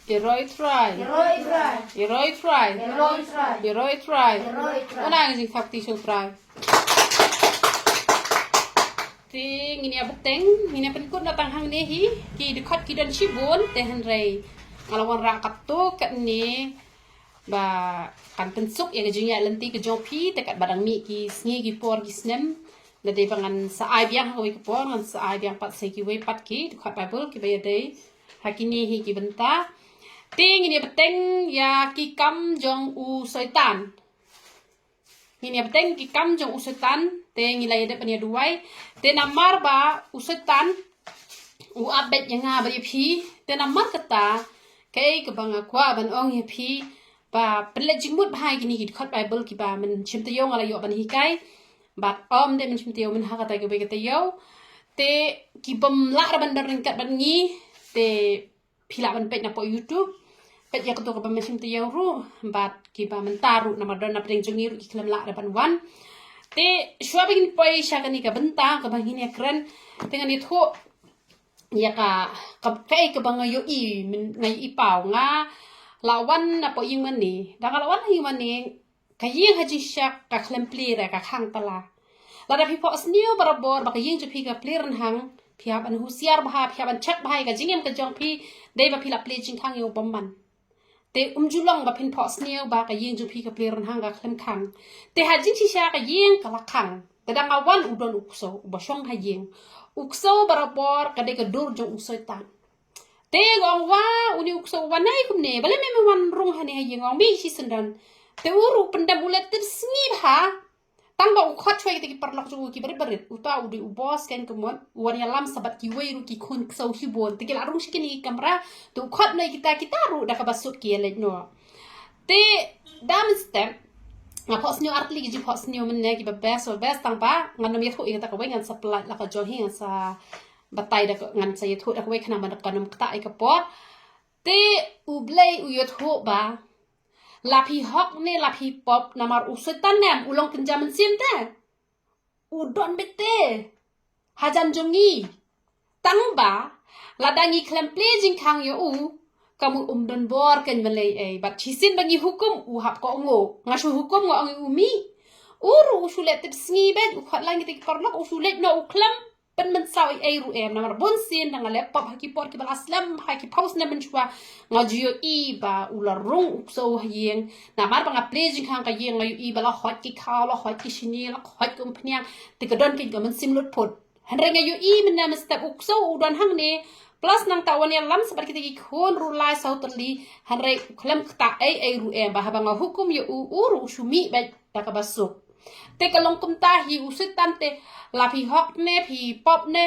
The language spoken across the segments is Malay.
Eroi try. Eroi try. Eroi try. Eroi try. Eroi try. Eroi try. Una sing fakti so try. Ting ini apa teng? Ini apa ikut datang hang nehi? Ki dekat ki dan cibun tehen rei. Ngalawan rangkap tu kat ni ba kan pensuk ya kejunya lenti ke jopi dekat badang mi ki sngi ki por ki snem. Dadi bangan sa ai biang hoi ke por ngan sa ai biang pat se ki wei pat ki dekat bible ki bayar dei. Hakini hi ki benta. Ting ini peteng ya ki kam jong u soitan. Ini peteng ki kam jong u soitan te ngilai de pania duai te namar ba u soitan u abet yang nga ba pi te namar kata kai ke banga kwa ban ong ye pi ba ple jingmut bhai gini ki khot bible ki ba men chimte yong ala yo ban hi kai ba om de men chimte yo men ha kata ke be kata yo te ki bom la ra ban ring kat ban ngi te pila ban pet na po youtube pet ya ketu ke ban chimte yo ru ba ki ba men taru na madon na pring jungi ki klam la ra ban wan te shwa begin poi shakani ka benta ka bangini kren dengan itu ya ka kai ka banga yo i ngai i pau nga lawan na po ying mani da ka lawan hi mani ka ying haji syak ka klem plira ka khang tala la da pi po sniu barabor ba ka ying ju pi ka pliran hang pi hab an husiar ba pi hab an chak ba ka jingem ka jong pi dei ba pi la ple jing khang yo bomman te julong ba pin po sniu ba ka ying ju pi ka pliran hang ka klem khang te hajin chi sya ka ying ka la khang te dang awan udon ukso ba shong ha ying ukso barabor ka de ka dur jong usoitan te gong wa uni ukso wanai kumne bale me wan rung ha ne ha ying ong bi si sendan te uru pendam ulet te sngi ha tang ba ukhat chwe te ki parlok ju ki berit uta udi ubos ken kumon wan ya lam sabat ki wei ru ki khun so hi bon te ki la rung shikini kamera tu ukhat nei kita ru da ka basut ki le no te dam step nga pos new artli ki pos new men ne ki ba best tang pa ngan no mi thu ing ta ka wei ngan supply la ka jo hi sa batai da ngan sa ye thu da ka wei khana ban ka nam ta ai ka pot te u blei u yo thu ba la pi hok ne la pi pop namar usutan nem ulong kenjaman sim te udon bete hajan jongi tang ba la dangi klem plejing kang yo u kamu dan bor kan balai bat chisin bagi hukum u hap ko ngo ngasu hukum ngo ang umi uru usulet tip sngi bet u khat lang tik parlok usulet no uklam pen men saw ru namar bon sin nang laptop haki por ki bal aslam haki post na men chwa ngajio i ba ularung ukso hayeng namar bang plejing kang ka yeng ngayu i bala hot ki khaw la hot ki shini la hot kumpniang tikadon ki gamen simlut pot hanre ngayu i men nam step ukso udon hang ne plus nang tawan yang lam seperti kita kon rulai sauterli hanre klem ta ru ba habanga hukum yo uru shumi ba taka basuk te kalong kumta hi usitan te la pi hok ne pi pop ne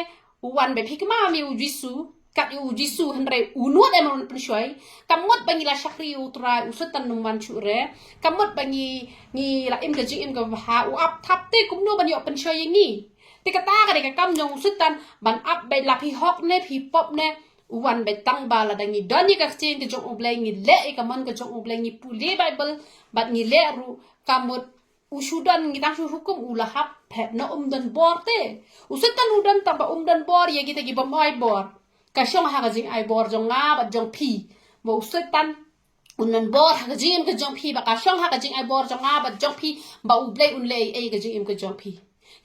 wan be pi kama mi ujisu kat ujisu hanre unut emon pensyoi kamot bangi la syakri utra usitan numwan chure kamot bangi ni la im ga jing im ga ha u ap tap te kumno ban yo pensyoi ni te kata ka de ka kam jong usitan ban up be la pi hok ne pi pop ne wan be tang bala dangi doni ka chen ke jong ublai ngi le ka man ka jong ublai ngi puli bible bat ngi le ru kamot usudan ngi tang hukum ulahap pet no dan bor te usitan udan tamba dan bor ye kita gi bamai bor ka shong ha ga jing ai bor jong nga bat jong pi mo usitan unan bor ha ga jing ka jong pi ba ka shong ha ga jing ai bor jong nga bat jong pi ba ublai un le ga jing im ka jong pi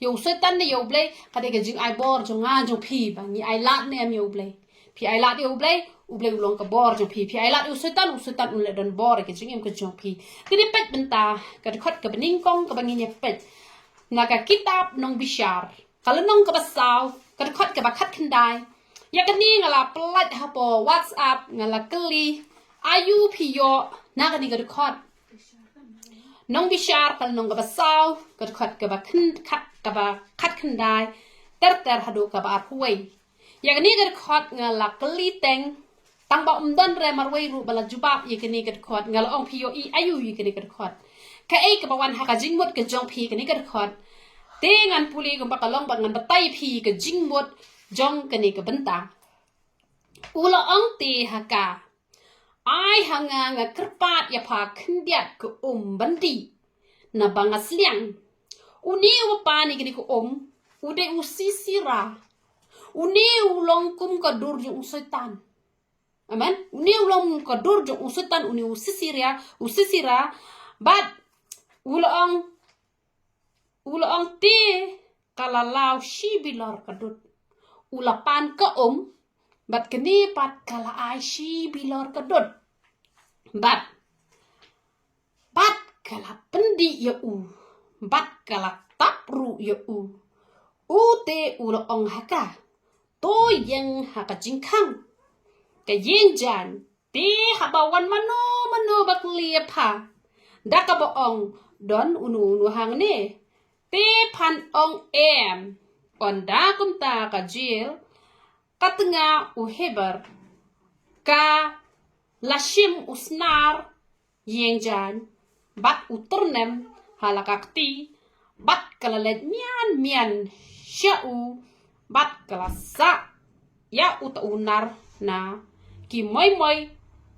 yo setan ne yo blay kade ga jing ai bor jong nga jong pi ba ni ai lat ne am yo blay pi ai lat yo blay ulong ka bor jong pi ai lat yo setan un le don bor ke jing im ka jong pi tini pet benta ka khot ka bening kong ka bangin ye pet na ka kitab nong bishar kalau nong ka basaw ka khot ka ba khat khandai ya ka ni ngala plat ha po whatsapp ngala kli ayu pi yo na ka ni ka khot nong bishar kal nong ka basaw ka khot ka ba khat khandai ter hadu ka ba huai yang ni ka khot ngala kli teng tang ba don re marwai ru bala jubab ye kini ka khot ngala ong pi yo i ayu ye kini ka khot ka ka ba wan ha ka jingmut ka jong pi kini ka khot tengan puli ko ba kalong ba ngan batai pi ka jingmut jong kini ka benta ula ong ti ha ka ai hanga nga kerpat ya pa khndiat ko bandi na banga sliang uni pa ni kini ko ude usisira uni ulong kum ka dur ju usaitan aman uni ulang kadur jong usetan uni usisira bat ulang ti kalalau shi bilor kadut ulapan ka bat keni pat kala ai shi bilor kadut bat kala pendi ya bat kala tapru ya te ulang haka to yang haka jingkang ka jan ti habawan mano bak liep ha daka boong don unu hang ne ti pan ong onda kumta ka jil katengah uheber ka lashim usnar jan bat uternem halakakti bat kalalet mian syau bat kalasa ya uta unar na ki moy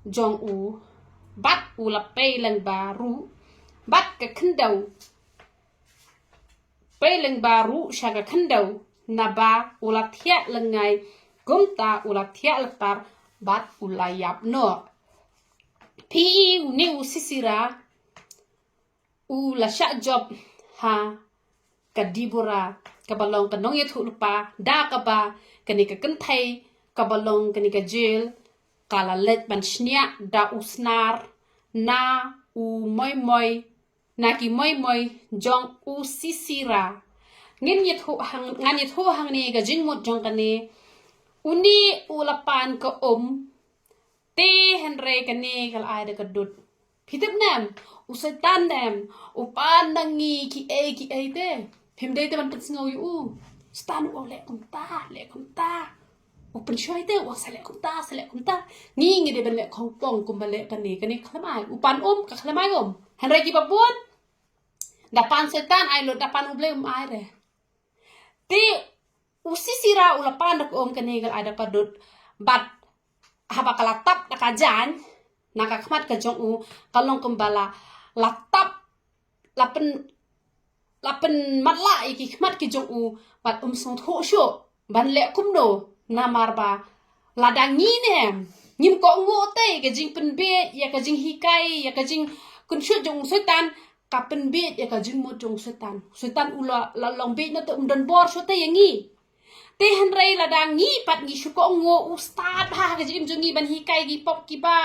jong bat ulapay lang baru bat ka kendau pailang baru siya ka kendau na ba ulatya lengai gumta ulatya letar bat ulayap no pi uni usisira ulasya job ha kadibura kabalong kanong yatu lupa da ka ba kani ka kentay kabalong kani ka jail kalalet ban shnia da usnar na moy na ki moy jong usisira ngin yet ho hang ni ga jingmut jong kani uni ulapan ka te henre kani kal ai da kadut pitip nam usaitan nam upan nangi ki e te pimde te man petsngau yu stan u le kumta upen shoy te wa sale kumta ngi de ben le khongpong kum le kani khlamai upan ka khlamai henre ki babun dapan setan ai lo dapan uble ai re ti usisira ulapan dak kani gal ada kadut bat haba kalatap nakajan nakakmat ka jong kalong kembala latap lapen matla iki khmat ki jong bat song tho sho ban le kumno namar ba ladangi ne nyim ko ngote ke jing penbe ya ka jing hikai ya ka jing kun shu jong setan kapen be ya ka jing mo jong setan ula la long be na to don bor sho te yangi te henrei ladangi pat ngi shu ko ngo ustad ha ka jing jongi ban hikai gi pop ki ba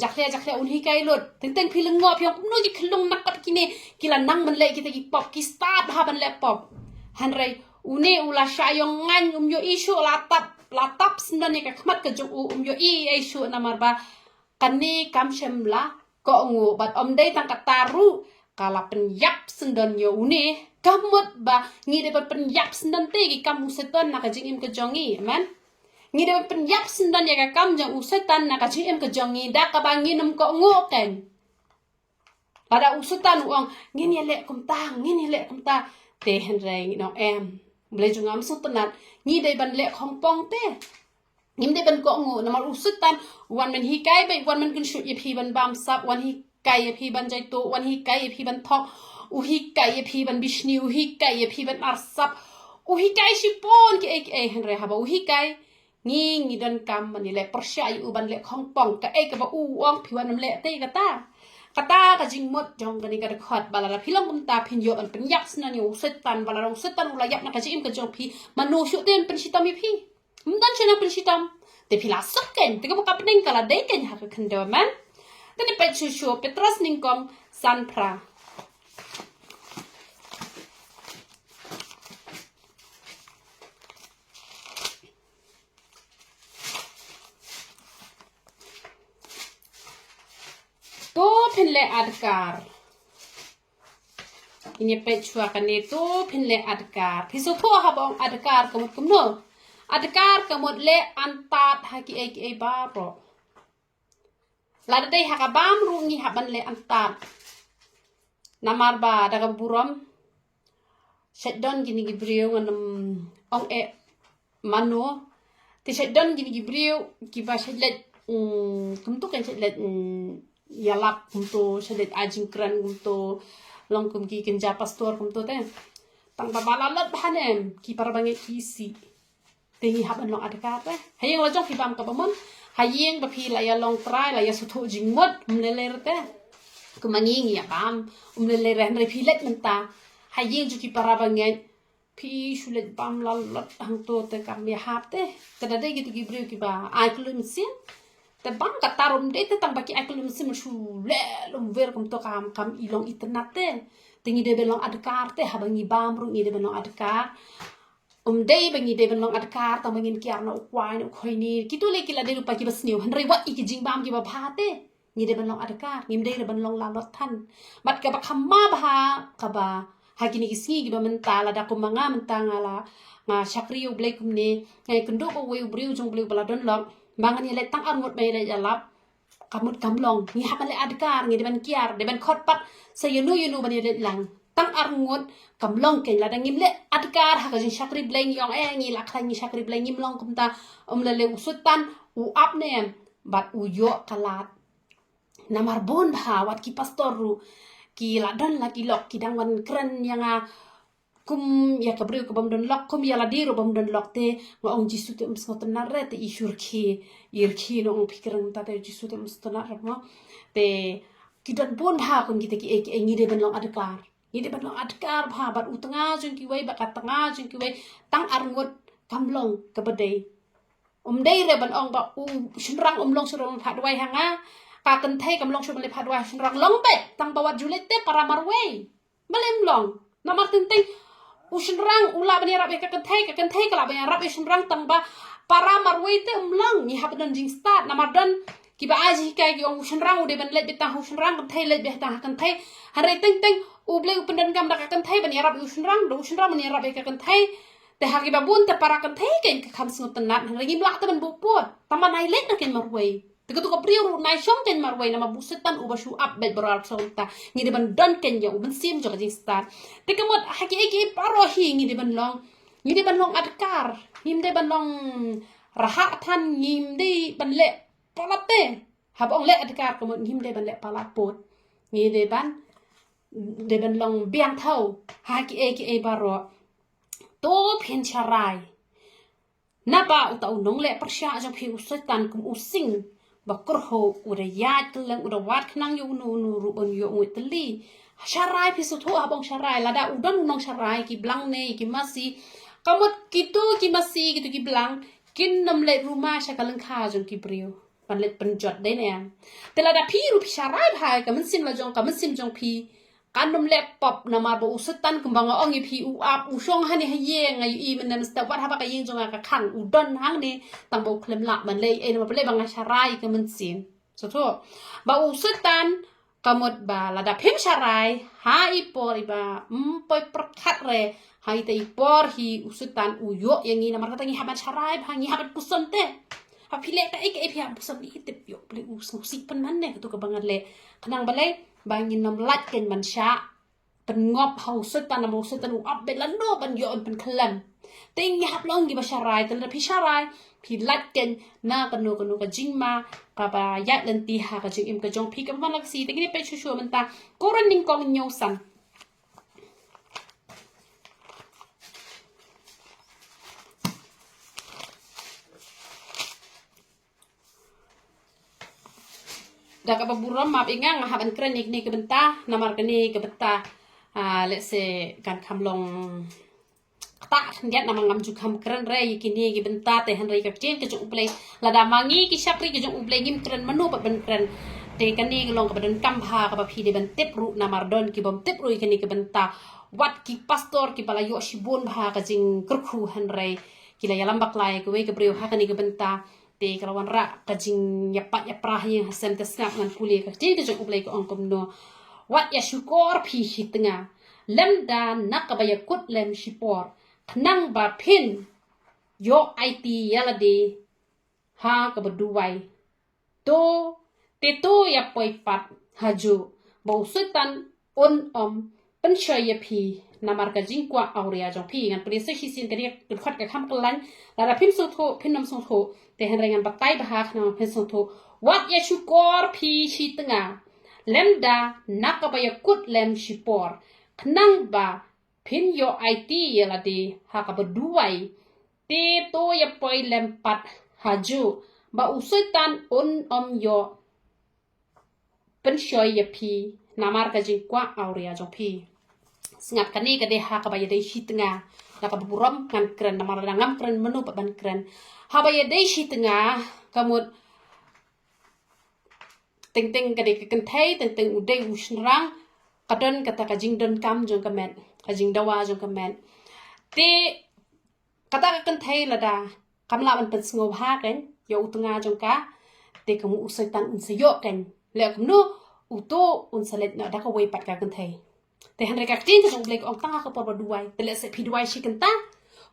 jakle un hikai lot teng phileng ngo pyong no ji khlong nakat kine kila nang man le kita gi pop ki start ha ban le pop henrei une ula shayong ngan yo isu latap sendan ka khmat ka jong yo isu namar ba kani kam shemla ko ngo bat dei tang kataru kala penyap sendan yo une kamut ba ngi de penyap sendan te gi kamu seton na ka jing im ka jongi man ngi de penyap sendan ya ka kam jang usetan na ka jing im ka jongi da ka bangi nam ko ngo ken pada usetan uang ngini le kumta te henrei no boleh juga am sutenat ngi de ban le khongpong te ngim de ban ko ngo namar usetan wan men hikai be wan men kun shu ye phi ban bam sap wan hikai ye phi ban jai to wan hikai ye phi ban thok hikai ye phi ban bishni hikai ye phi ban arsap hikai sipon ki e henrei haba hikai ngi don kam man le persya yu ban le khongpong ka ka ba uang phi wan le te kata ka jing mot jong kani ka khot balala philang kumta phin yo an penyak sna ni usetan balala usetan ulayap na ka jim ka jong phi manu shu ten pensitam phi mdan chena pensitam te phila sakken te ka kapning kala dei ken ha ka khando man tani pe chu petras ningkom sanpra to phinle adkar ini pechua kan itu phinle adkar phiso tho ha bong adkar kamut kumno adkar kamut le antat haki ai ba ro la dei ha ka bam rungi ha ban le antat namar ba daga buram shedon gini gibriu nganam ong mano ti shedon gini gibriu ki ba shedlet kumtu kan shedlet yalap kumto shadet ajing kran kumto long kum ki kenja pastor kumto te tang babalalat hanem ki parabange kisi tehi haban long adakar te hayang lajong ki bam ka bamon hayeng ba phi la ya long try la ya su thu jing mot le te kumangi ya bam le ren re phi let menta hayeng ju ki para ba ngai phi shulet bam la lot hang to te kam ya hap te kada de gitu ki brio ki ba ai kulum sin te bang ka tarum de te tang ba ki ai kulum sin shu le lum ver kum to kam ilong internet te tingi de belong adkar te habangi bam ru ngi de belong adkar day bangi de belong adkar tang bangin kiar na ukwai na khoi ni kitu le kila de rupa ki basniu han rei wat iki jing bam ki ba phate ngi de belong adkar ngim de belong la lot than mat ka ba khamma ba ka ba hakini isngi ki ba menta la da kumanga menta ngala nga shakriu blek kumne ngai kundu ko weu briu jong bleu bala don lok bangan ni le tang angot mai le jalap kamut kamlong ni hakan le adkar ngi de ban kiar de ban khot pat sayunu yunu ban le lang tang arngot kamlong ken la dangim le adkar ha ka jin shakri bleng yong ngi la khang ni shakri bleng ngim long kumta le usutan u up ne bat u yo kalat namar bon ha wat ki pastor ru ki la don la ki lok ki dangwan kren yang kum ya kabriu ka bam don lok kum ya la diru bam don lok te ngo ong jisu te msngot na re te ishur ki ir ki no ong pikiran ta te jisu te mstona mo te ki don bon ha kun ki te ki ngi de ben long adkar ngi de ben long adkar bha bat utanga jung ki wei ba ka tanga jung ki wei tang arngot kamlong ka bade dei re ban ong ba u shinrang long surong phat wai hanga ka kan thai kamlong shur le phat wai shinrang long pe tang bawat julete para marwei balem long namar tenteng ushinrang ula bani rab ka kan thai ka la bani rab ushinrang tang ba para marwei te umlang ni hab dan jing start namar dan ki ba aji kai ki ong ushinrang ude ban le betang ushinrang kan thai le be tang kan thai hare teng u ble u pendan gam da kan thai bani rab ushinrang do ushinrang bani rab ka kan thai te hagi ba bun te para kan thai ken ka kham sngot tanat hare gi blak te ban bu pot taman ai let na ken marwei Tiga tu kaprio nai shom ken marwai nama busetan uba shu up bet beral sonta ngi de ban don ken ya uban sim jo jing star tiga mod haki eki paro hi ngi de ban long adkar ngim de ban long raha than ngim de ban le palate hab ong le adkar ko ngim de ban le palat pot ngi de ban long biang thau haki eki e baro to phen charai na ba utau nong le persya jo phi usetan kum using bakurho udah yat kelang udah wat kenang yu nu rubon yu ngitli syarai pisu tu abang syarai lada udan nong syarai ki blang ne ki masih kamut gitu ki masih gitu ki blang kin nom le rumah syakalang kha jong ki brio pan let penjot deh ne telada pi ru pi syarai bhai ka mensim la jong ka mensim jong pi kan nom le pop namar bo usutan kembang ong pi u ap u shong hani haye ngai i men nam sta wat haba ka yeng jong ka khan u don hang ne tang bo klem la man le e ma ple bang syarai ka mensim so to ba usutan kamot ba lada phim syarai ha i por ba poi perkhat re hai te i por hi usutan u yo yang ni namar ka tangi haban syarai bhangi haban puson te ha phile ta ek e phia puson ni te yo ple u si pan man ne tu ka bangat le kanang balai bangin nom lat ken man sha pen ngop hausutan nam hausutan u up belan no ban yo pen klam ting hap long gi ba syarai tan pi syarai pi lat ken na kanu ka jingma ka ba yat len ti ha ka jing im ka jong pi ka man lak si te ni pe chu man ta koran ning kong nyo san da ka baburam map ingang haban krenik ni ke bentah namar kani ke betah let's say kan kamlong ta ndiat namang ngam ju kam kren re kini ke bentah te han re ka chen ke ju ublei lada mangi ki syapri ke ju ublei ngim kren manu pa ben kren te kani long ka badan kampha ka ba phi de ben tip ru namar don ki bom tip ru kini ke bentah wat ki pastor ki pala yo shibun bha ka jing kurkhu han re kila yalam baklai ke we ke brio ha kani ke bentah te kalawan ra kajing yapat yaprah yang hasem te snap ngan kuli ka tin ke jong ublei ko ongkom no wat ya syukor phi hitnga lem da nakabaya kut lem shipor khnang ba phin yo it yalade ha ka beduwai to te to ya poi pat haju bau sutan on pensyaya phi namar ka jingkwa aurea jong phi ngan pris si sin kari khat ka kham klan la phim so tho phin nam so tho te hen rengan batai bahak na phin so tho wat ya syukor phi shi tanga lemda nakabaya kut lem shipor khnang ba phin yo it yala de ha ka beduai te to ya poi lem pat haju ba usoi tan on yo penshoy ya pi namar ka jing kwa aurea jong pi sengat kani ka de ha ka ba ya de shi tengah la ka buram kan kren namar ngam kren menu ban kren ha ba ya de shi tengah kamut ting ting ka de kan thai ting ting udai usnrang kadon kata ka jing don kam jong ka men ka jing dawa jong ka men te kata ka kan thai la da kam la ban pen sngo ha kan yo tengah jong ka te kamu usai tan un sayo kan le kam no uto un salet na da ka wei pat ka kan thai te han reka tin ka jong blek ong tanga ka por duai te le se pi duai shi kan ta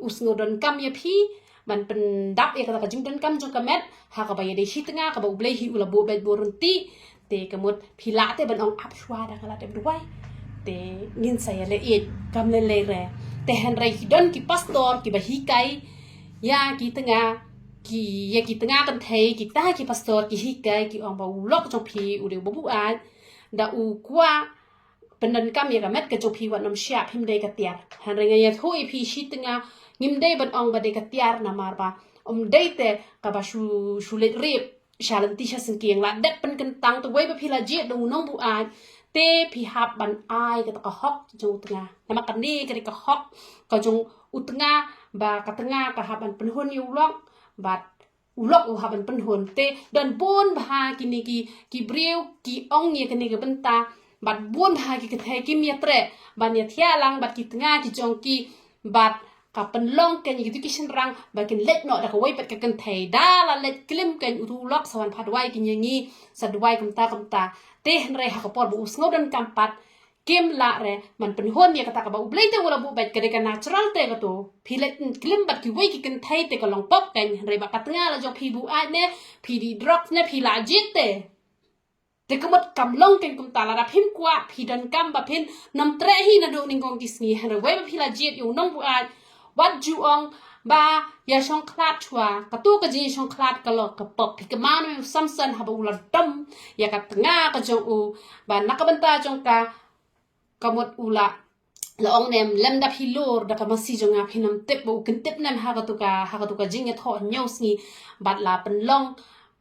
usngo don kam ya pi man pen dap ya kata ka jing don kam jong ka met ha ka ba ya de shi tengah ka ba blei hi ula bo bet borunti te kamut pila te ban ong ap shwa da kala te duai te ngin saya le it kam le re te han rei don ki pastor ki ba hi kai ya ki tengah ki tengah kan thei ki ta ki pastor ki hi kai ki ong ba ulok jong pi u de bu a da u kwa penan kam ya kamet ka jong pi wa nam sha phim de ka tiar han rei ya thui pi shi tengah ngim de ban ong ba de ka tiar na mar ba de te ka ba shu le rip shalan ti sha sin kieng la det pen kan tang to wei ba phi la je do nong bu a te phi hap ban ai ka ka hok jong tengah nama kan ni ka hok ka jong u tengah ba ka tengah ka hap ban pen hon yu lok bat ulok u hap ban pen hon te dan bon ba kini ki breu ki ong ye kini ka benta bat bon ba ki ka thai ki mi tre ban ya thia lang bat ki tengah ki jong ki bat ka pen long ken gitu kishin rang bakin let no da ka wai pat ka kan thai da la let klim ken utu lok sawan phatwai kin yangi sadwai kamta te han re ha ka por bu usngo dan kampat kim la re man pen hon ya kata ka ba ublei te wala bu bet ka de ka natural te ka to philet klim bat ki wai ki kan thai te ka long pop ken re ba ka tnga la jo phi bu a ne phi di drop ne phi la jit te te kamot kam long ken kum tala da phim kwa phi dan kam ba phin nam tre hi na do ning gong kisni han re wai ba phi la jit yu nong bu aวัดจูองบาอย่าช่องคลาดชัวกระตู้กระจีช่องคลาดกะหลอกกระปอกพิกมาไม่ซ้ำซันหาบุลดมอย่ากระง่ากระจงอูบานักบันตาจงกากระหมดอูละองเนมเล่มดับฮิโลร์ดักมาซีจงอาพินำเต็บบูกันเต็บนั่นหากระตุกจิงยาทอเนียวสีบาดลาเป็นล่อง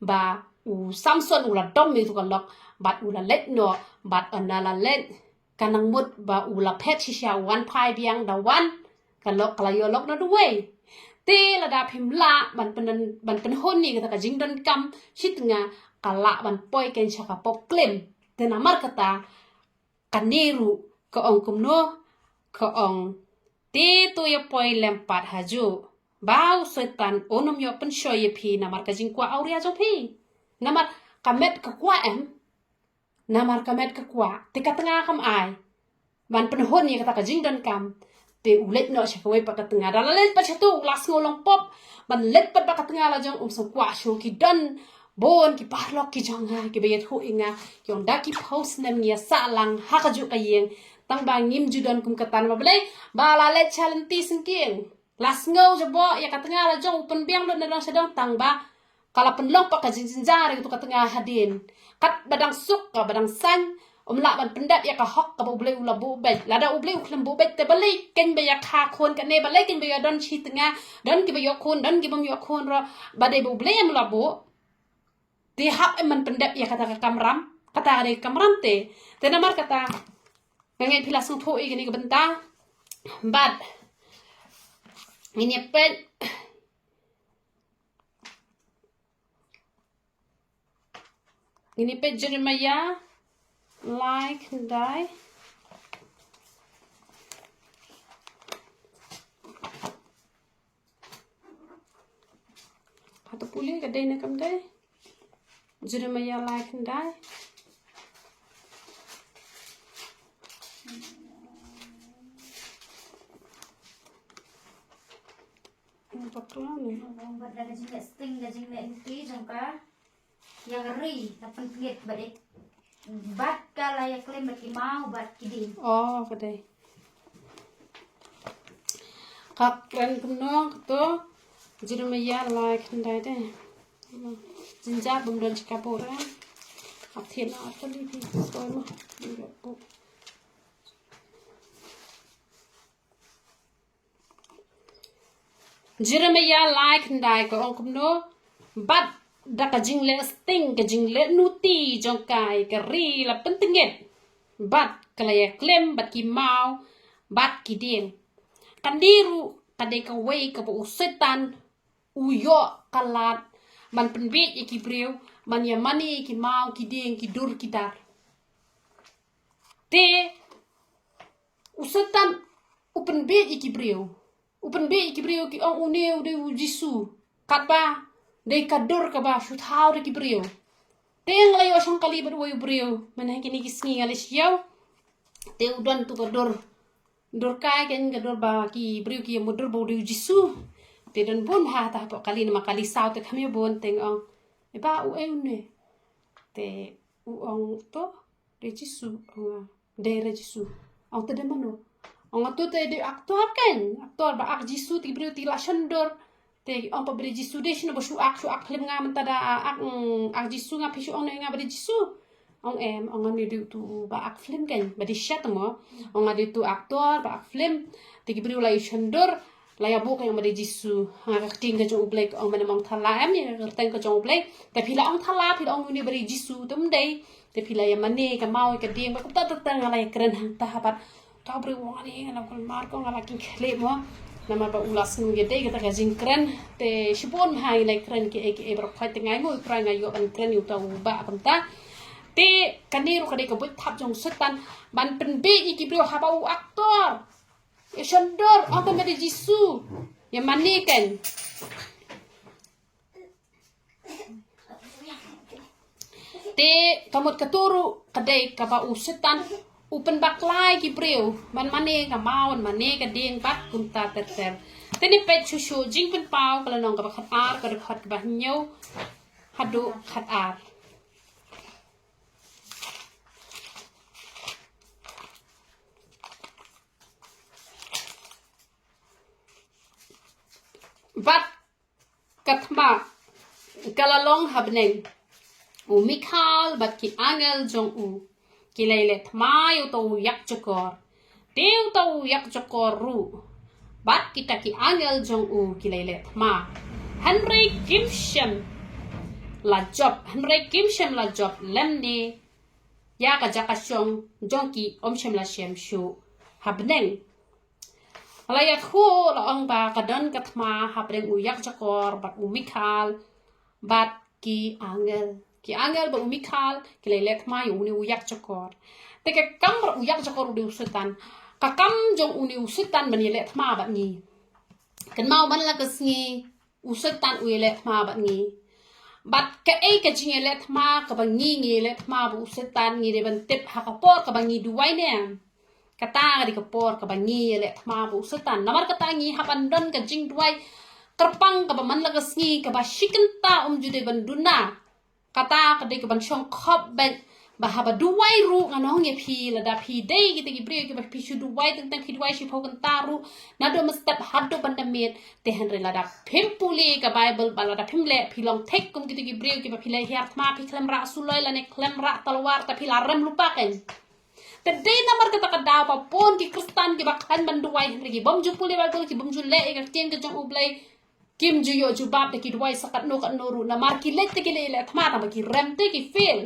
บาอูซ้ำซันอูละดมมีตุกหลอกบาดอูละเล็ดเนาะบาดอันนาละเล็ดกันนังมุดบาอูละเพชรชิชาวันพายเบียงดาวันกันลอกกลายลอกนะด้วยเตละดาพิมละบันเป็นหนนี่ก็ตะกจิงดันกำชิดงากะละบันปอยกันชะกะปอกเกลมเตนามารกะตากันเนรุก็องกุมโนก็องเตตัวยปอยแลมปัดหาจูบ้าวสวยตันโอนมยอเป็นชอยพีนามารกะจิงกว่าเอาเรียจงพีนามารกะเม็ดกะกว่านามารกะเม็ดกะกว่าเตกะตงาคำอายบันเป็นหนนี่ก็ตะกจิงดันกำte ulet no cha kawai pakat tengah dah lalet pa cha tu las ngolong pop ban let pat pakat tengah la jong so kwa sho ki dan bon ki parlok ki jong ha ki bayat hu inga yong da ki post nem ya salang ha ka ju ka yeng tang ba ngim ju don kum katan ba blai ba la let chalenti singking las ngau ja bo ya ka tengah la jong pen biang don dong sedang tang ba kala penlong pa ka jinjinjar tu ka tengah hadin kat badang suk ka badang san la ban pendat ya ka hok ka boleh ula bu bet la da boleh uklam bu bet te balik ken be ya kha khon ka ne balik ken be ya don chi tengah don ki be yo khon don ki bam yo khon ro ba de boleh am la bu ti hak man pendat ya kata ka kamram kata de kamram te namar kata ngai pila sung tho i ni ka benta bat ini pet ini pet Jeremiah like and die atau pulih ke day na kam day Jeremiah like and die ini betul ni buat gajing le sting gajing le inti jangka yang ri tapan kliat balik bat kala ya klaim baki mau bat kidi oh kedai kakren kuno to Jeremiah like and die deh jinja bumdon cikapura athien apa di soal mah bu Jeremiah like and die ko ong kuno bat da ka jing le sting ka jing le nuti jong kai ka ri la pentinget bat kala ya klem bat ki mau bat ki ding kandiru kadai ka wei ka bu setan uyo kalat man penbit ki breu man ya mani ki mau ki ding ki dur ki dar te usetan upen be ki breu upen be ki breu ki ong uneu de jisu katba de kadur ka ba shut how de ki breu teng layo sang kali berwoi breu mana kini kisngi alis yau te udon tu kadur dor kai ken kadur ba ki breu ki modur bo de jisu te don bon ha ta po kali na kali sao te kami bon teng ong e ba u e ne te u ong to de jisu ong de re jisu ong te de mano ong tu te de aktor kan aktor ba ak jisu ti breu ti la shandor te ong pa bre jisu de shino ba shu ak klem nga man tada ak jisu nga pishu ong nga bre jisu ong em ong ni du tu ba ak film kan ba di shat mo ong adi tu aktor ba ak film te ki breu la shandor la ya bu ka yang ba di jisu nga ka ting ka jong blek ong man mong thala em ni ka teng ka jong blek te pila ong thala pila ong ni ba di jisu tum dei te pila ya mane ka mau ka ding ba ta ta nga la kren hang ta hapat ta breu wong ani nga kol mar ko nga la king khle mo nama ba ulas ngede kita ka jing kren te shibon hai lai kren ki e bro phai te ngai mo pra ngai yo ban kren yu ta ba panta te kaniru ka de ka but thap jong setan ban pen be ki bro ha ba u aktor e shandor ong ta de jisu ya mane kan te kamot katuru kadai ka ba u setan upen baklai ki breu man mane ka maun mane ka ding bat kumta ter teni pet shushu jing pen pau kala nong ka ba khat ar ka khat ba nyau hadu khat ar bat katma kala long habneng u mikal bat ki angel jong u kilailet mayo to yak chokor teu to yak chokor ru bat kita ki angel jong u kilailet ma Henry Kimshem la job lemne ya ka jaka shong jongki omshem la shem shu habneng alayat khu la ong ba kadon katma habneng u yak chokor bat u mikal bat ki angel ba umikal kilailet ma yu ni uyak chokor te ka kam ba uyak chokor di usetan ka kam jong uni usetan ban yelet ma ba ni kan mau ban la kasngi usetan u yelet ma ba ni bat ka e ka jing yelet ma ka ba ngi yelet ma bu usetan ngi de ban tip ha ka por ka ba ngi duwai ne kata ka di ka por ka ba ngi yelet ma bu usetan namar kata ngi hapan don ka jing duwai kerpang ka ba man la kasngi ka ba shikenta jude ban duna kata kadai ke ban shong khop ben bahaba duwai ru nganong ye phi la da phi dei ki ki bre ki ba phi shu duwai tang phi duwai shi phokan taru na do mustap haddo ban da met te henre la da phim puli ka bible ba la da phim le phi long thek kum ki bre ki ba phi le hiat ma phi klem ra suloi la ne klem ra talwar ta phi la rem lupa ken te dei namar ka ta da pa pon ki kristan ki ba kan ban duwai henre ki bom ju puli ba ki bom ju le e ka tieng ka jong ublai kim ju yo ju bab te ki duwai sakat no ru na mar ki let te ki le thma ta ki rem te ki feel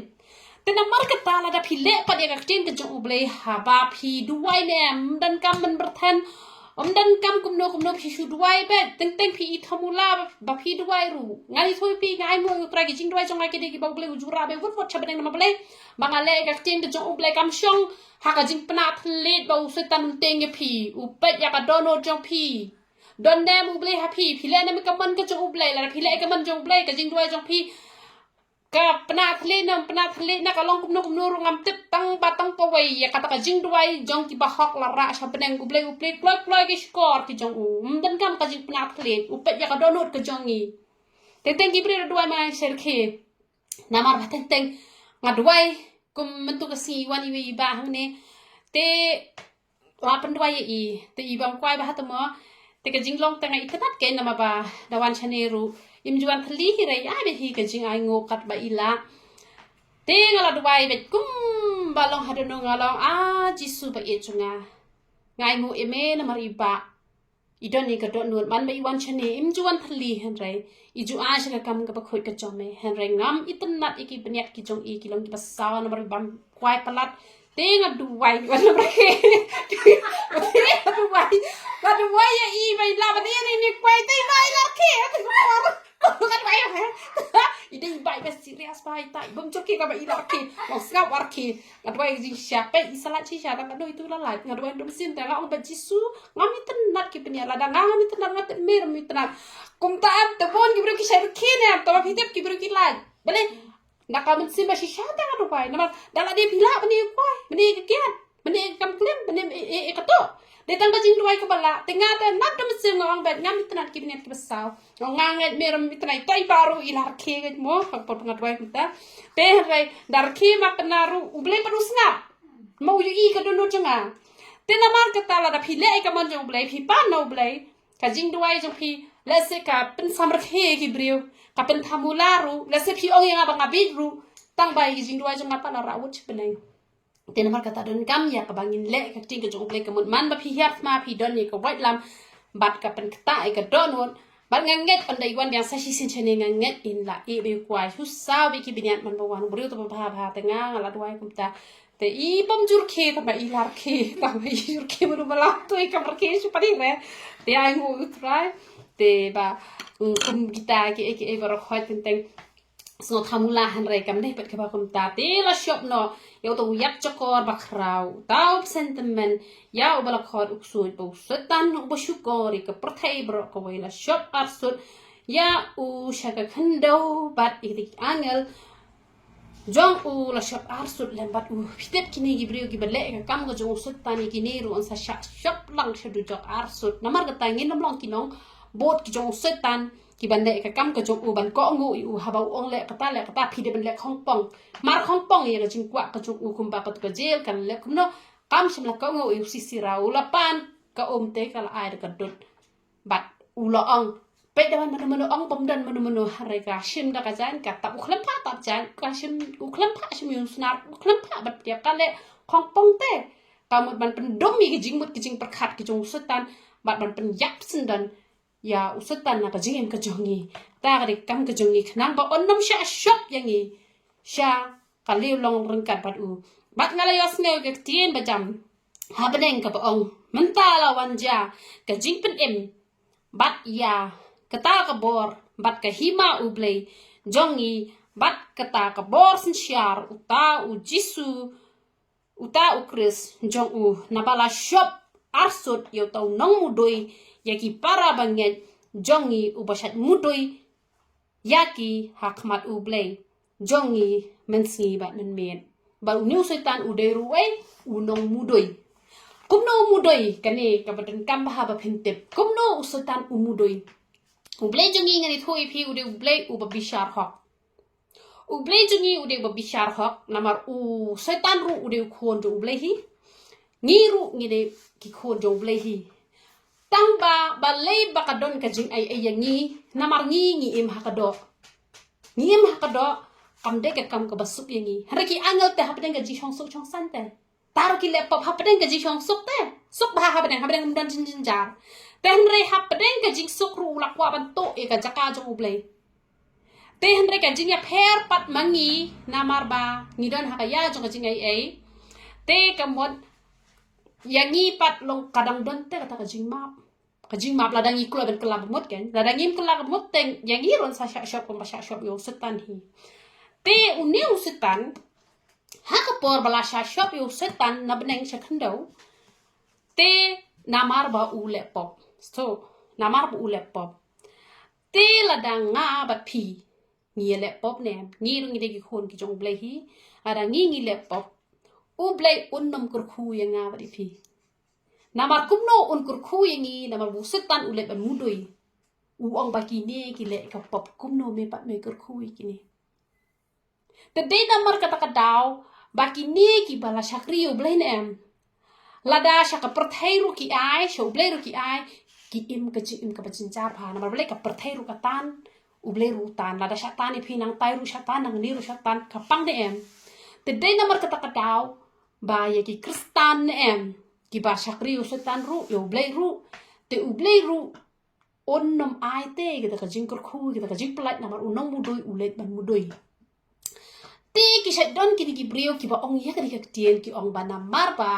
te na mar ka ta la da phi le pa de ka tin ka jong ublei ha ba phi duwai ne dan kam man berthan dan kam kum no phi shu duwai be teng phi thamula ba phi duwai ru ngai thoi pi ngai mo tra ki jing duwai jong ai ki de ki ba ublei ju ra be wot chaben na ma blei bangale ka tin ka jong ublei kam shong ha ka jing pna thlet ba u se tan teng ye phi u pet ya ka dono jong phi don dem ublei happy phile na mi kaman ka jong ublei la phile ka man jong ublei ka jing duai jong phi ka pna thle na ka long kum no ru ngam tip tang ba tang pa wei ya ka ta ka jing duai jong ki ba hok la ra sha peneng ublei kloi ki skor ki jong dan kam ka jing pna thle upet ya ka donut ka jong ni teng ki bre duai ma ser khe na mar ba teng nga duai kum mentu ka si wani wi ba hang ne te la pen duai i te i bang kwai ba ha ta mo te ka jing long tanga itatat ke nama ba dawan chaneru im juan thli hi rai ai be hi ka jing ai ngo kat ba ila te ngala duai be kum ba long hadono ngalong jisu ba e chunga ngai ngo eme na mari ba idon ni ka don nun man ba iwan chane im juan thali henry iju ash ka kam ka khoi ka chome henry ngam itnat iki beniat ki jong i kilong ki pasaw na bam kwai palat tenga duwai wan na brake duwai ya i bai la ba ni kwai tai bai la ke kan bai ha idai bai ba serious bai tai bum choki ka bai la ke lo skap war ke ngadwai jing sya pe isalat chi sya ta do itu la lai ngadwai dum sin ta la ba jisu ngam itnat ki beniat la da ngam itnat ngat mer mitnat kum taat te bon ki bro ki shay ki ne to ba hitep ki bro ki lai bale nakamun sin ba si sya ta ngadu bai nama dala dia bila bani kwai bani kiat bani kam klem bani e kato de tang ka jing duai ka bala tenga ta nat dum sin ngong bet ngam itnat ki beniat ki basaw nganget mer mitnai tai baru ilar ke ga mo hak pot ngadwai kita te rai dar ki ma penaru uble perus ngap mau yu i ka dono jenga te namar ka tala da phile ka mon jong blai phi pa no blai ka jing duai jong phi lese ka pen samar ke ki brio ka pen thamularu lese phi ong yang abang abidru tang bai ki jing duai jong apa la rawut benai te namar ka ta don kam ya ka bangin le ka ting ka jong blai ka mon man ba phi hiat ma phi don ni ka wait lam bat ka pen ta ai ka donon bat nganget pandai wan yang sashi sin chene nganget in la e be kwai hu sa be ki biniat man ba wan brio to ba ba te nga la duai kum ta te i pom jur ke ta ba i lar ke ta ba i jur ke mu ba la to i ka mar ke su pari me te ai ngu utrai te ba kum kita ke e ba ro khoi ten teng so thamula han rai kam dei pat ka ba kum ta te la shop no yo to yak chokor ba khrau tau sentiment ya o bala khot uksui bo setan bo shukori ka prathai bro ko we la shop arsut ya u shaka khando bat idik angel jong u la shop arsut lembat u pitep kini gibrio gibale ka kam ga jong setan kini ru on sa shop lang shedu jok arsut namar ga tangin nam long kinong bot ki jong setan ki bande ka kam ka jong u ban ko ngu u habau ong le kata phide ban le khong pong mar khong pong ye ga jing kwa ka jong u kum ba ka jel kan le kum no kam sim la ko ngu u sisira u la pan ka te ka la ai ka dut bat u lo ong pe da man man ong bom dan man hare ka sim da ka jan ka ta u khlam pa ta jan ka sim u khlam pa sim yun snar u khlam pa bat ya ka le khong pong te ka mut ban pen dom mi ki jing mut ki jing perkhat ki jong setan bat ban pen yap sin dan ya usetan na ka jing ka jongi ta ka kam ka jongi khnang ba on nam sha shop yangi sha ka liu long reng kat bat u bat ngala yos ne ka tien ba jam ha beneng ka ba ong menta la wanja ka jing pen em bat ya ka ta ka bor bat ka hima u blei jongi bat ka ta ka bor sin shar uta u jisu uta u kris jong u na bala shop arsut yo tau nong mudoi yaki para banget jongi ubashat mudoi yaki hakmat ublei jongi mensi bat men ba uniu setan udai ruai unong mudoi kumno mudoi kane kabadan kam ba ba phintep kumno setan umudoi ublei jongi ngani thoi phi ude ublei ubabishar hok ublei jongi ude ubabishar hok namar u setan ru ude khon jo ublei hi ngiru ngide ki khon jo ublei hi tang ba lei bakadon ka jing ai yangi namar ngi im hakado ngi im hakado kam de ka kam ka basuk yangi haraki angel te hapden ka ji chong suk chong san te taru ki laptop hapden ka ji chong suk te suk ba hapden dan jin jar ten re hapden ka jing suk ru la kwa ban to e ka jaka jo ublei ten re ka jing ya pher pat mangi namar ba ngi don hakaya jo ka jing ai te kamot yangi pat long kadang don te kata kajing map ladang ikul ben kelab mot kan ladang im kelab mot teng yangi ron sa shop pom sa shop yo setan hi te uniu setan ha ka por bala sa shop yo setan na beneng sa khando te namar ba u laptop so namar ba u laptop te ladang nga bat phi ngi laptop ne ngi ru ngi de ki khon ki jong blai hi ada ngi laptop u blai unnam kur khu yang nga ba di phi namar kumno un kur khu yangi namar bu setan u le ban mudoi u ong ba ki ne ki le ka pop kumno me pat me kur khu ki ne te de namar kata ka daw ba ki ne ki bala shakri u blai ne em lada shaka perthai ru ki ai sho blai ru ki ai ki im ka bachin jar pha namar blai ka perthai ru ka tan u blai ru tan lada shatan ni phi nang tai ru shatan nang ni ru shatan ka pang de em te de namar kata ka daw ba ya ki kristan ne em ki ba shakri u setan ru yo blai ru te ublei ru onnom ai te kita ka jingkor khu kita ka jingplat namar unong mudoi ulet ban mudoi te ki shadon ki brio ki ba ong ya ka tien ki ong ba namar ba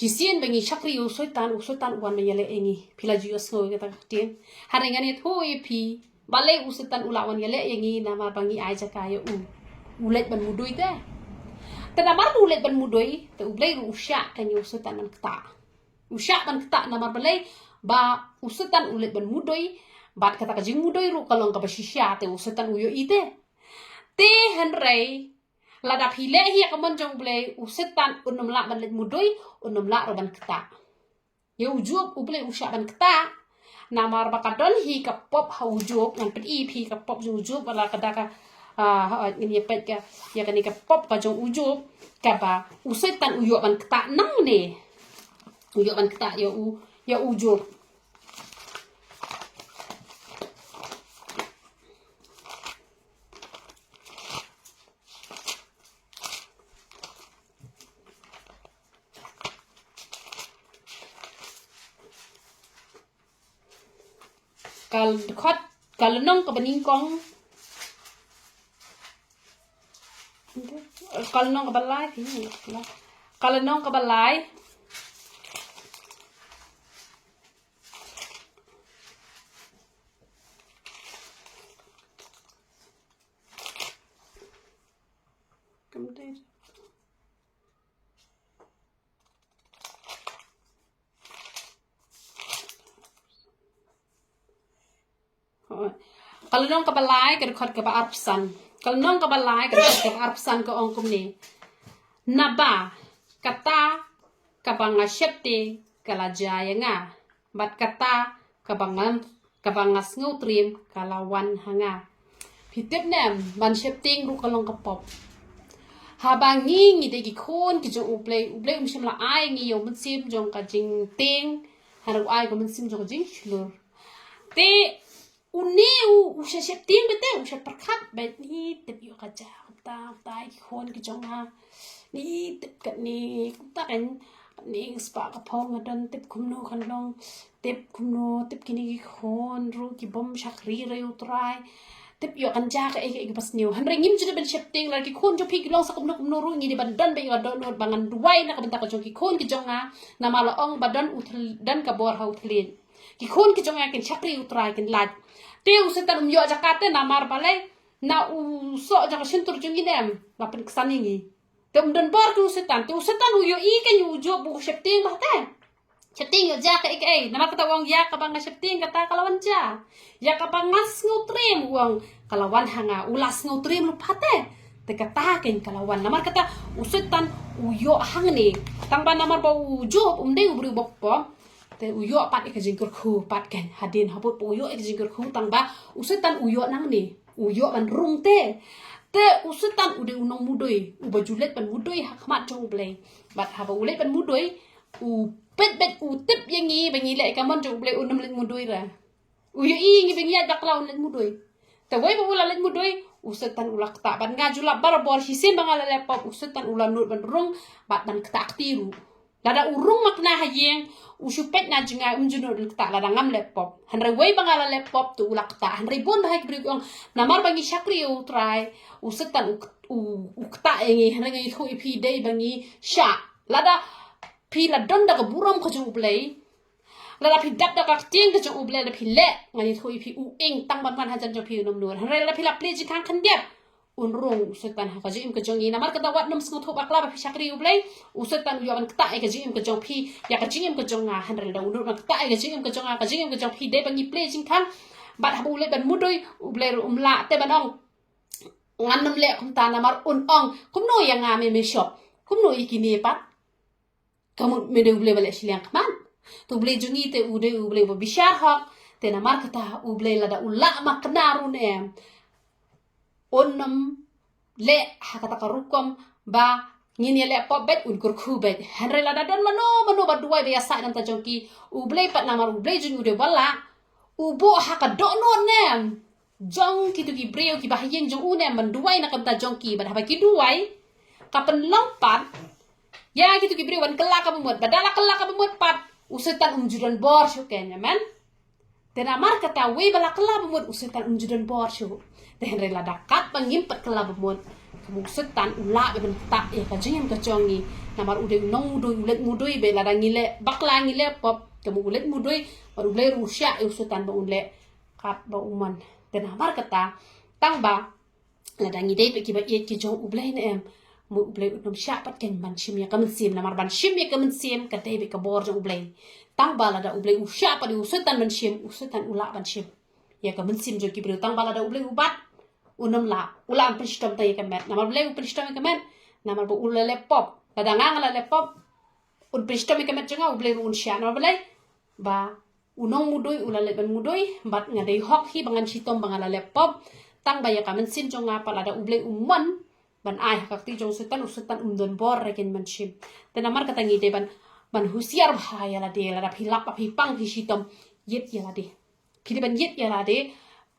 hisien bangi shakri usoitan wan menyale engi pila jios ngo kita tien harengan it hoi pi bale usoitan ulawan yale engi namar bangi ai jakaya ulet ban mudoi te namar ulet ban mudoi te ublei ru usya kan usoitan man kta usya ban kta namar balai ba usutan ulit ban mudoi bat kata kajing mudoi ru kalong ka basisya te usutan uyo ite te henrei lada phile hi kamon jong ble usutan unum la ban let mudoi unum la ro ban kta ye ujub uble usya ban kta namar bakadon hi ka pop ha ujub ngan pi phi ka pop ujub bala kada ka ini pet ka ya kan ka pop ka jong ujub ka ba usutan uyo ban kta nang ne uyo ban kta ya ujub kalau nong ke beningkong kalau nong ke balai kalau nong ke balai kemudian kalau nong kabalai ke dekat ke arpsan kalau nong kabalai ke dekat ke arpsan ke ongkum ni naba kata kabanga syepte kala jaya nga bat kata kabangas ngutrim kalawan hanga pitip nem ban syepting ru kalong kapop habangi ngi de gi khon ki jong uplay umshim la ai ngi yo munsim jong ka jing ting haru ai ko munsim jong jing shlur te u syepting bete u perkat bet ni tip yo ka ja ta ki khon ki jong ha ni tip ka ni ta kan ni spa ka phong adan tip kumno kan long tip kumno tip kini ki khon ru ki bom shakri re utrai tip yo kan ja ka e pas new han ringim jude ben shifting la ki khon jo phi long sa kumno ru ngi de ban dan be yo don bangan duai na ka benta ka jong ki khon ki jonga na mala ong badan uthal dan ka bor ha uthlin ki khon ki jonga kin shakri utrai kin lad te usetan yo jakate na mar bale na u so ja ka shintur jongi dem la pen ksani ngi te dan bor ku usetan yo i kan yo jo bu shifting ba te shifting yo ja ka e na kata wong ya ka bang shifting kata kalawan ja ya ka bangas ngutrim wong kalawan hanga ulas ngutrim lu pate te kata ken kalawan namar kata usetan uyo hang ni tang ba namar ba ujo umde ubri boppo te uyo pat ik jingkur khu pat ken hadin habut uyo ik jingkur khu tang ba usetan uyo nang ni uyo ban rung te usetan ude unong mudoi u bajulet ban mudoi hakmat jong blei bat haba ulet ban mudoi u bet u tip yangi bangi le kamon jong blei unam let mudoi ra uyo i ngi bangi dak laun let mudoi te wai ba ula let mudoi usetan ulak ta ban ngajula barbor hisin bangala lepop usetan ula nur ban rung bat ban ktak tiru lada urung makna hayeng usupet na jenga unjunur ta lada ngam laptop hanre wei bangala laptop tu ulak ta hanre bon bahai briong namar bangi syakri utrai usetan ukta engi hanre ngi thu ipi dei bangi sha lada pi la don da buram ko jung play lada pi dak da ka ting ka jung play la pi le ngani thu ipi u eng tang ban hajan jo pi nom nur hanre la pi la play ji kang kan dia unrung usetan ha kajim ka jong ina mar ka dawat nam sngo thop akla ba fi shakri ublai usetan yo ban kta e kajim ka jong phi ya kajim ka jong nga hanrel da unur ban kta e kajim ka jong phi de bangi play jing khang bat ha bule ban mudoi ublai umla te ban ong ngan nam le kum ta na mar un ong kum no ya nga me shop kum no ikini pat kamu me de ublai bale shiliang kman to ublai jungi te ublai bo bishar hok te na mar kata ublai la da ulla maknarun em onam le hakata karukom ba ngini le pop bet un kurku bet henry la dan mano ba duai biasa dan tajongki ublei pat namar ublei jun ude bala ubo haka dono nem jong kitu ki breo ki bahayeng jong unem banduai na kanta jongki ba haba ki duai kapen lompat ya kitu ki breo wan kelak ka memut badala kelak ka memut pat usetan umjudan bor shu kenya men dan amar kata we bala kelab mun usetan umjudan bor shu dan rela dakat pangimpat kelab mun kamu usetan ula ben tak ya kajing ka jongi namar ude nong ude ulet mudui be la ngile bakla ngile pop kamu ulet mudui baru ble rusya usetan ba unle kat ba uman dan amar kata tang ba la ngide be ki ba ye ki jong ublai na em mu ublai unom sya pat ken man shim ya kamen sim namar ban shim ya kamen sim ka dei be ka bor jong ublai tang bala da ublai usya pa di usetan ban shim usetan ula ban shim ya kamen sim jo ki bru tang bala da ublai ubat unom la ula an pristom tay ka met namar ublai pristom ka met namar bo ula le pop la da ngang la le pop un pristom ka met jonga ublai un sya namar ublai ba unong mudoi ula le ban mudoi bat ngadei hok hi bangan sitom bangala le pop tang ba ya kamen sim jonga pala da ublai umman ban ai hakti jong usetan umdon bor reken manshim dan amar kata ngide ban husiar bahaya la de la philap pa phipang hisitom yet ya la de phide ban yet ya la de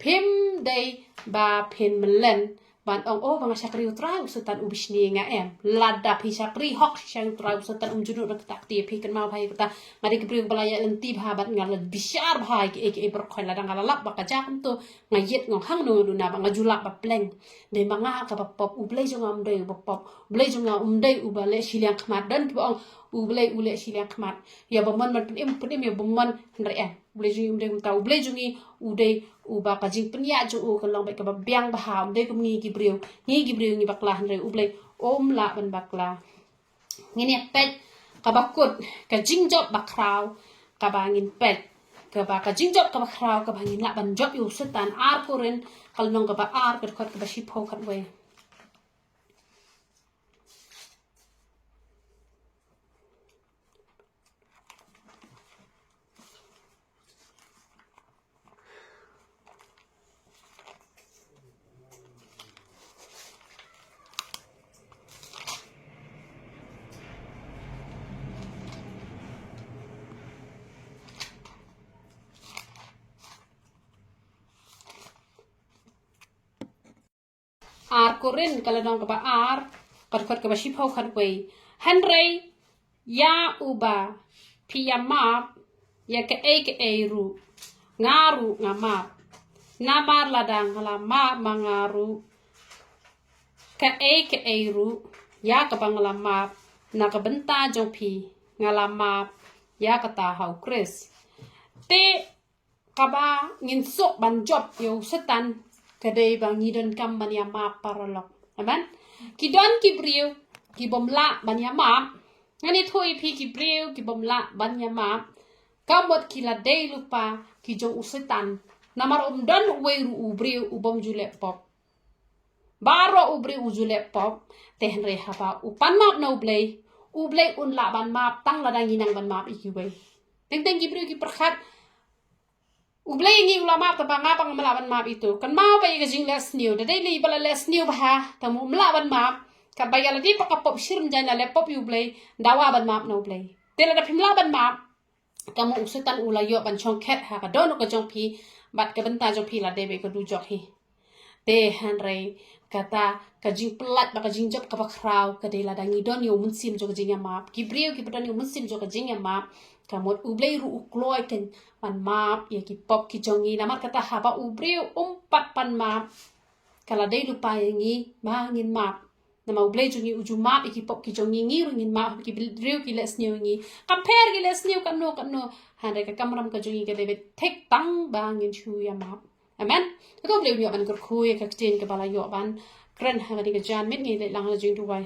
phem dei ba phen melen ban ong bang sakri utra usetan ubisni nga em lada phi sakri hok sang utra usetan umjudu rak tak ti phi kan ma bhai kata ngari kepri balaya lenti bhabat ngal bisyar bhai ke berkhoi la dang lap ba kajak tu ngayet ngong hang no duna ba ngajulak ba pleng de manga ka pop ublei jonga umdei pop ublei jonga umdei ubale siliang khmat dan bong ublei ule siliang khmat ya baman man pem ya baman ndre en ublei jongi umdei ta ublei jongi udei uba kajing penya jo u kan long ba ka biang ba ha umdei kum ngi gibriu ni bakla ndre ublei la ban bakla ngini pet ka bakut ka jingjob bakraw ka bangin pet ka ba ka jingjob ka bakraw ka bangin la ban job yu setan ar kurin kal nong ka ba ar ka khot ka ba shipo khat we ar kurin kala nong ka ba ar ka khot ka ba shipo khat we hanrei ya uba piyama ya ke ru ngaru ngama namar ladang lama mangaru ka ru ya ka banglama na ka benta jopi ngalama ya ka ta hau kris te kaba ngin sok ban job yo setan kadai bang ngidon kam ban ya ma paralok amen kidon kibriu ki bomla ban ya ma ngani thoi pi kibriu ki bomla ban ya ma kamot kila dei lupa ki jong usetan namar don weru ubriu ubom jule pop baro ubriu ujule pop tehen re haba upan map no blei ublei un la ban map tang la dang inang ban map ikiwe teng kibriu ki perkhat ublei ngi ulama ta banga pang melawan map itu kan mau pa jing les new da dei li bala les new bah tamu melawan map ka bayala di pakapop shirm jana le pop ublei dawa ban map no blei tela da pimla ban map kamu usetan ulayo ban chong ket ha ka dono ka jong pi bat ka benta jong pi la debe ka du jok hi te hanrei kata ka jing pelat ba ka jing job ka bakraw ka de la dangi don yo munsim jo ka jing ya map ki brio ki padan yo munsim jo ka jing ya map kamot ublei ru ukloi ken pan map ya ki pop ki jongi namar kata haba ubreu umpat pan map kala dei lupa yangi mangin map nama ublei jongi uju map ki pop ki jongi ngi rungin map ki brio ki les new ngi compare ki les new kan no hande ka kamram ka jongi ka debe tek tang bangin chu ya map amen ko ublei yo ban kur khu ya ka tin ka bala yo ban kren ha ka jan mit ngi le lang la jing tu wai